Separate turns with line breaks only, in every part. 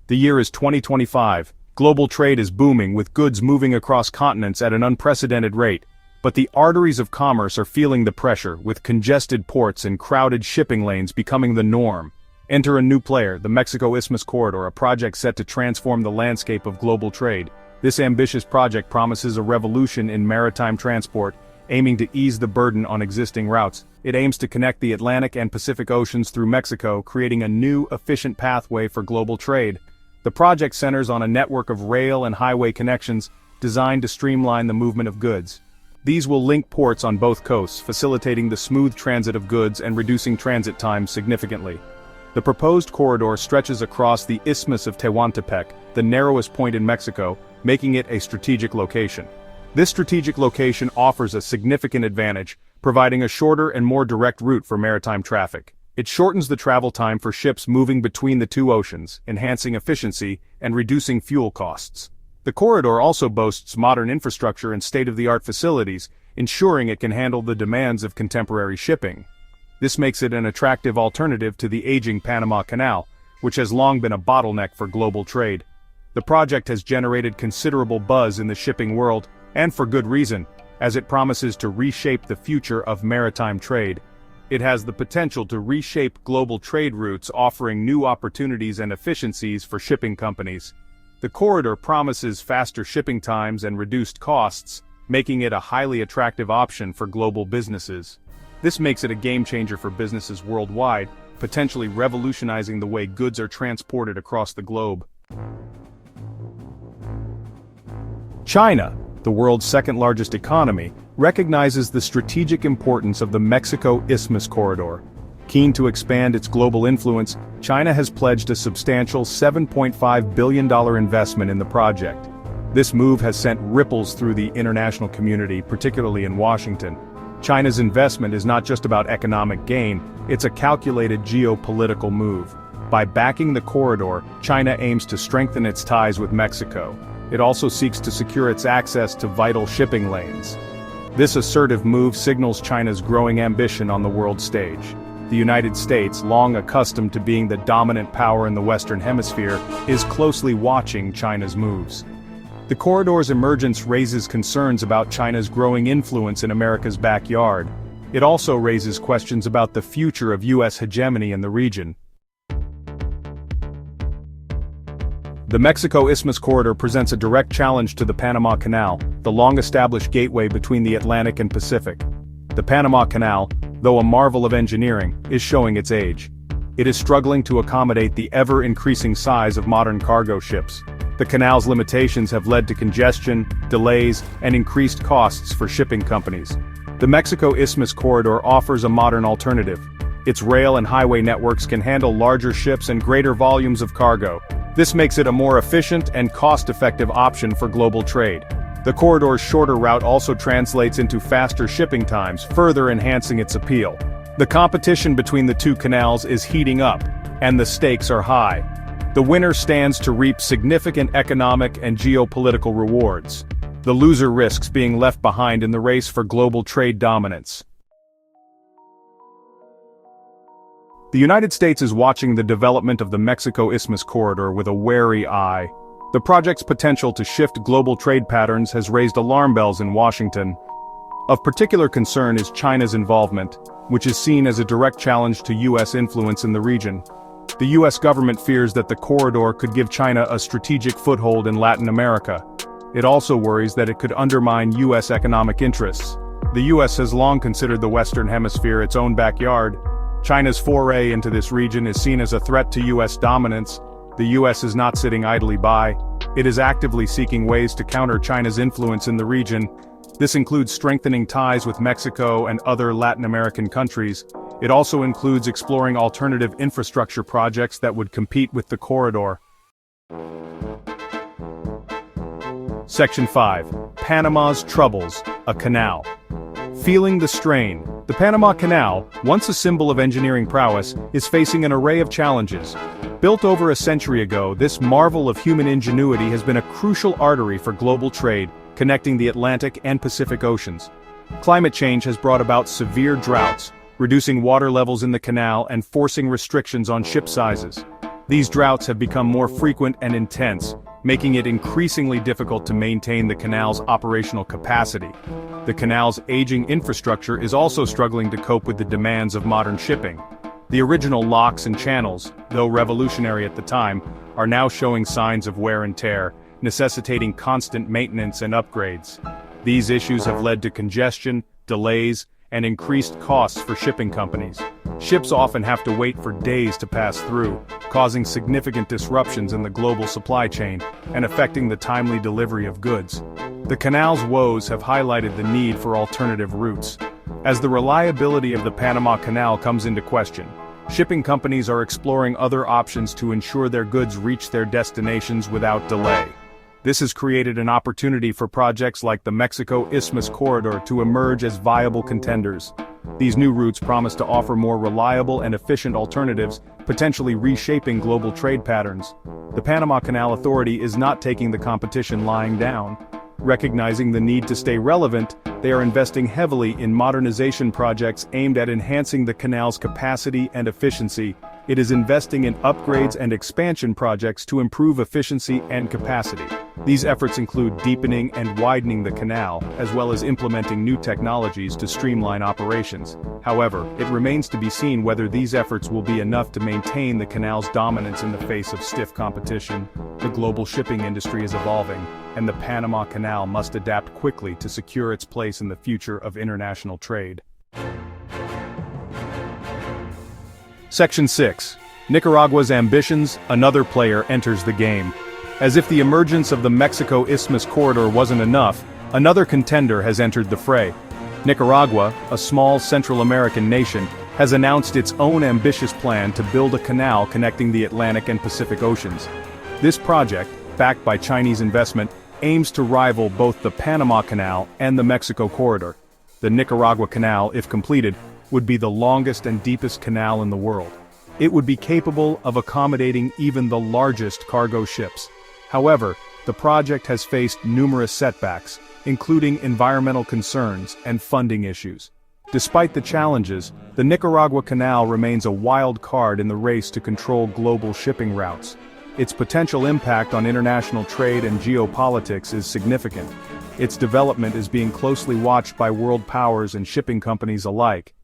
The year is 2025. Global trade is booming with goods moving across continents at an unprecedented rate. But the arteries of commerce are feeling the pressure, with congested ports and crowded shipping lanes becoming the norm. Enter a new player, the Mexico Isthmus Corridor, a project set to transform the landscape of global trade. This ambitious project promises a revolution in maritime transport, aiming to ease the burden on existing routes. It aims to connect the Atlantic and Pacific Oceans through Mexico, creating a new, efficient pathway for global trade. The project centers on a network of rail and highway connections designed to streamline the movement of goods. These will link ports on both coasts, facilitating the smooth transit of goods and reducing transit times significantly. The proposed corridor stretches across the Isthmus of Tehuantepec, the narrowest point in Mexico, making it a strategic location. This strategic location offers a significant advantage, providing a shorter and more direct route for maritime traffic. It shortens the travel time for ships moving between the two oceans, enhancing efficiency and reducing fuel costs. The corridor also boasts modern infrastructure and state-of-the-art facilities, ensuring it can handle the demands of contemporary shipping. This makes it an attractive alternative to the aging Panama Canal, which has long been a bottleneck for global trade. The project has generated considerable buzz in the shipping world, and for good reason, as it promises to reshape the future of maritime trade. It has the potential to reshape global trade routes, offering new opportunities and efficiencies for shipping companies. The corridor promises faster shipping times and reduced costs, making it a highly attractive option for global businesses. This makes it a game-changer for businesses worldwide, potentially revolutionizing the way goods are transported across the globe. China, the world's second-largest economy, recognizes the strategic importance of the Mexico Isthmus Corridor. Keen to expand its global influence, China has pledged a substantial $7.5 billion investment in the project. This move has sent ripples through the international community, particularly in Washington. China's investment is not just about economic gain, it's a calculated geopolitical move. By backing the corridor, China aims to strengthen its ties with Mexico. It also seeks to secure its access to vital shipping lanes. This assertive move signals China's growing ambition on the world stage. The United States, long accustomed to being the dominant power in the Western Hemisphere, is closely watching China's moves. The corridor's emergence raises concerns about China's growing influence in America's backyard. It also raises questions about the future of U.S. hegemony in the region. The Mexico Isthmus Corridor presents a direct challenge to the Panama Canal, the long-established gateway between the Atlantic and Pacific. The Panama Canal, though a marvel of engineering, is showing its age. It is struggling to accommodate the ever-increasing size of modern cargo ships. The canal's limitations have led to congestion, delays, and increased costs for shipping companies. The Mexico Isthmus Corridor offers a modern alternative. Its rail and highway networks can handle larger ships and greater volumes of cargo. This makes it a more efficient and cost-effective option for global trade. The corridor's shorter route also translates into faster shipping times, further enhancing its appeal. The competition between the two canals is heating up, and the stakes are high. The winner stands to reap significant economic and geopolitical rewards. The loser risks being left behind in the race for global trade dominance. The United States is watching the development of the Mexico Isthmus Corridor with a wary eye. The project's potential to shift global trade patterns has raised alarm bells in Washington. Of particular concern is China's involvement, which is seen as a direct challenge to U.S. influence in the region. The U.S. government fears that the corridor could give China a strategic foothold in Latin America. It also worries that it could undermine U.S. economic interests. The U.S. has long considered the Western Hemisphere its own backyard. China's foray into this region is seen as a threat to U.S. dominance. The U.S. is not sitting idly by. It is actively seeking ways to counter China's influence in the region. This includes strengthening ties with Mexico and other Latin American countries. It also includes exploring alternative infrastructure projects that would compete with the corridor. Section 5. Panama's Troubles, a Canal. Feeling the strain. The Panama Canal, once a symbol of engineering prowess, is facing an array of challenges. Built over a century ago, this marvel of human ingenuity has been a crucial artery for global trade, connecting the Atlantic and Pacific Oceans. Climate change has brought about severe droughts, reducing water levels in the canal and forcing restrictions on ship sizes. These droughts have become more frequent and intense, making it increasingly difficult to maintain the canal's operational capacity. The canal's aging infrastructure is also struggling to cope with the demands of modern shipping. The original locks and channels, though revolutionary at the time, are now showing signs of wear and tear, necessitating constant maintenance and upgrades. These issues have led to congestion, delays, and increased costs for shipping companies. Ships often have to wait for days to pass through, causing significant disruptions in the global supply chain and affecting the timely delivery of goods. The canal's woes have highlighted the need for alternative routes. As the reliability of the Panama Canal comes into question, shipping companies are exploring other options to ensure their goods reach their destinations without delay. This has created an opportunity for projects like the Mexico Isthmus corridor to emerge as viable contenders. These new routes promise to offer more reliable and efficient alternatives, potentially reshaping global trade patterns. The Panama Canal Authority is not taking the competition lying down. Recognizing the need to stay relevant, they are investing heavily in modernization projects aimed at enhancing the canal's capacity and efficiency. It is investing in upgrades and expansion projects to improve efficiency and capacity. These efforts include deepening and widening the canal, as well as implementing new technologies to streamline operations. However, it remains to be seen whether these efforts will be enough to maintain the canal's dominance in the face of stiff competition. The global shipping industry is evolving, and the Panama Canal must adapt quickly to secure its place in the future of international trade. Section 6. Nicaragua's ambitions, another player enters the game. As if the emergence of the Mexico Isthmus corridor wasn't enough, another contender has entered the fray. Nicaragua, a small Central American nation, has announced its own ambitious plan to build a canal connecting the Atlantic and Pacific Oceans. This project, backed by Chinese investment, aims to rival both the Panama Canal and the Mexico corridor. The Nicaragua Canal, if completed, would be the longest and deepest canal in the world. It would be capable of accommodating even the largest cargo ships. However, the project has faced numerous setbacks, including environmental concerns and funding issues. Despite the challenges, the Nicaragua Canal remains a wild card in the race to control global shipping routes. Its potential impact on international trade and geopolitics is significant. Its development is being closely watched by world powers and shipping companies alike.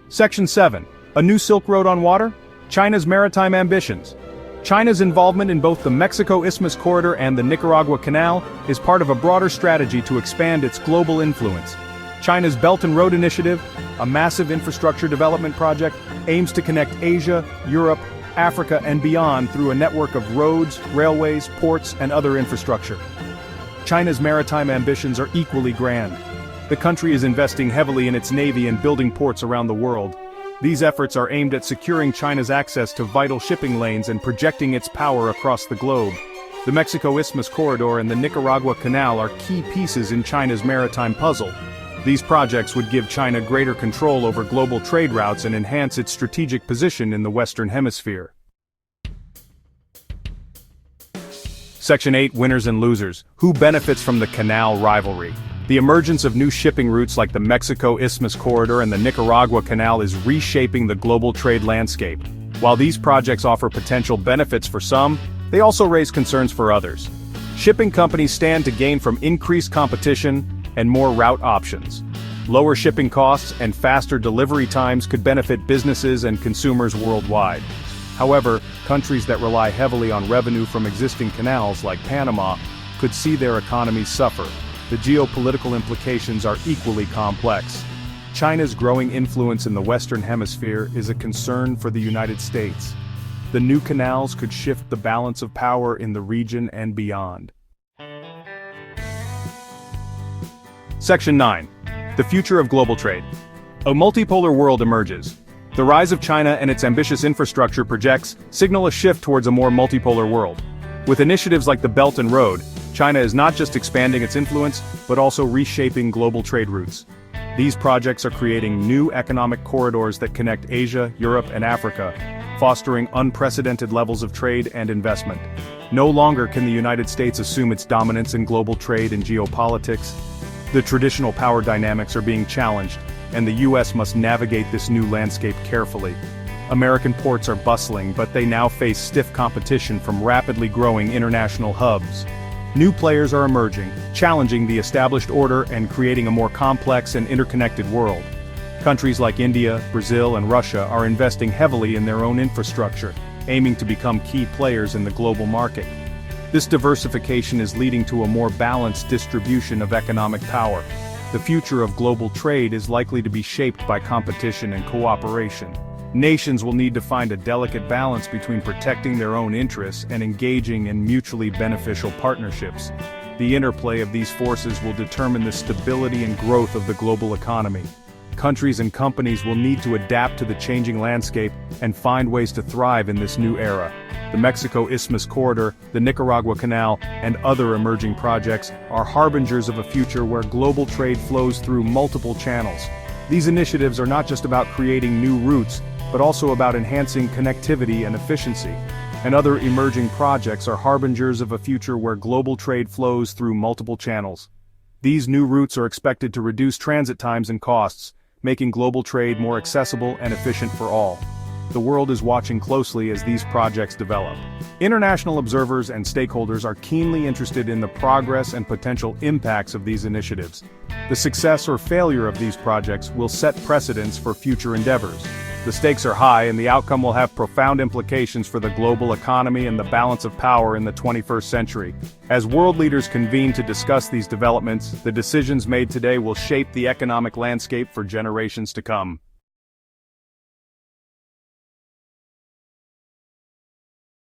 Section 7. A new Silk Road on water? China's maritime ambitions. China's involvement in both the Mexico Isthmus corridor and the Nicaragua Canal is part of a broader strategy to expand its global influence. China's Belt and Road Initiative, a massive infrastructure development project, aims to connect Asia, Europe, Africa, and beyond through a network of roads, railways, ports, and other infrastructure. China's maritime ambitions are equally grand. The country is investing heavily in its navy and building ports around the world. These efforts are aimed at securing China's access to vital shipping lanes and projecting its power across the globe. The Mexico Isthmus corridor and the Nicaragua Canal are key pieces in China's maritime puzzle. These projects would give China greater control over global trade routes and enhance its strategic position in the Western Hemisphere. Section 8. Winners and losers. Who benefits from the Canal Rivalry? The emergence of new shipping routes like the Mexico Isthmus corridor and the Nicaragua Canal is reshaping the global trade landscape. While these projects offer potential benefits for some, they also raise concerns for others. Shipping companies stand to gain from increased competition and more route options. Lower shipping costs and faster delivery times could benefit businesses and consumers worldwide. However, countries that rely heavily on revenue from existing canals like Panama could see their economies suffer. The geopolitical implications are equally complex. China's growing influence in the Western Hemisphere is a concern for the United States. The new canals could shift the balance of power in the region and beyond. Section 9. The future of global trade. A multipolar world emerges. The rise of China and its ambitious infrastructure projects signal a shift towards a more multipolar world. With initiatives like the Belt and Road, China is not just expanding its influence, but also reshaping global trade routes. These projects are creating new economic corridors that connect Asia, Europe, and Africa, fostering unprecedented levels of trade and investment. No longer can the United States assume its dominance in global trade and geopolitics. The traditional power dynamics are being challenged, and the U.S. must navigate this new landscape carefully. American ports are bustling, but they now face stiff competition from rapidly growing international hubs. New players are emerging, challenging the established order and creating a more complex and interconnected world. Countries like India, Brazil, and Russia are investing heavily in their own infrastructure, aiming to become key players in the global market. This diversification is leading to a more balanced distribution of economic power. The future of global trade is likely to be shaped by competition and cooperation. Nations will need to find a delicate balance between protecting their own interests and engaging in mutually beneficial partnerships. The interplay of these forces will determine the stability and growth of the global economy. Countries and companies will need to adapt to the changing landscape and find ways to thrive in this new era. The Mexico Isthmus corridor, the Nicaragua Canal, and other emerging projects are harbingers of a future where global trade flows through multiple channels. These initiatives are not just about creating new routes, but also about enhancing connectivity and efficiency. And other emerging projects are harbingers of a future where global trade flows through multiple channels. These new routes are expected to reduce transit times and costs, making global trade more accessible and efficient for all. The world is watching closely as these projects develop. International observers and stakeholders are keenly interested in the progress and potential impacts of these initiatives. The success or failure of these projects will set precedents for future endeavors. The stakes are high, and the outcome will have profound implications for the global economy and the balance of power in the 21st century. As world leaders convene to discuss these developments, the decisions made today will shape the economic landscape for generations to come.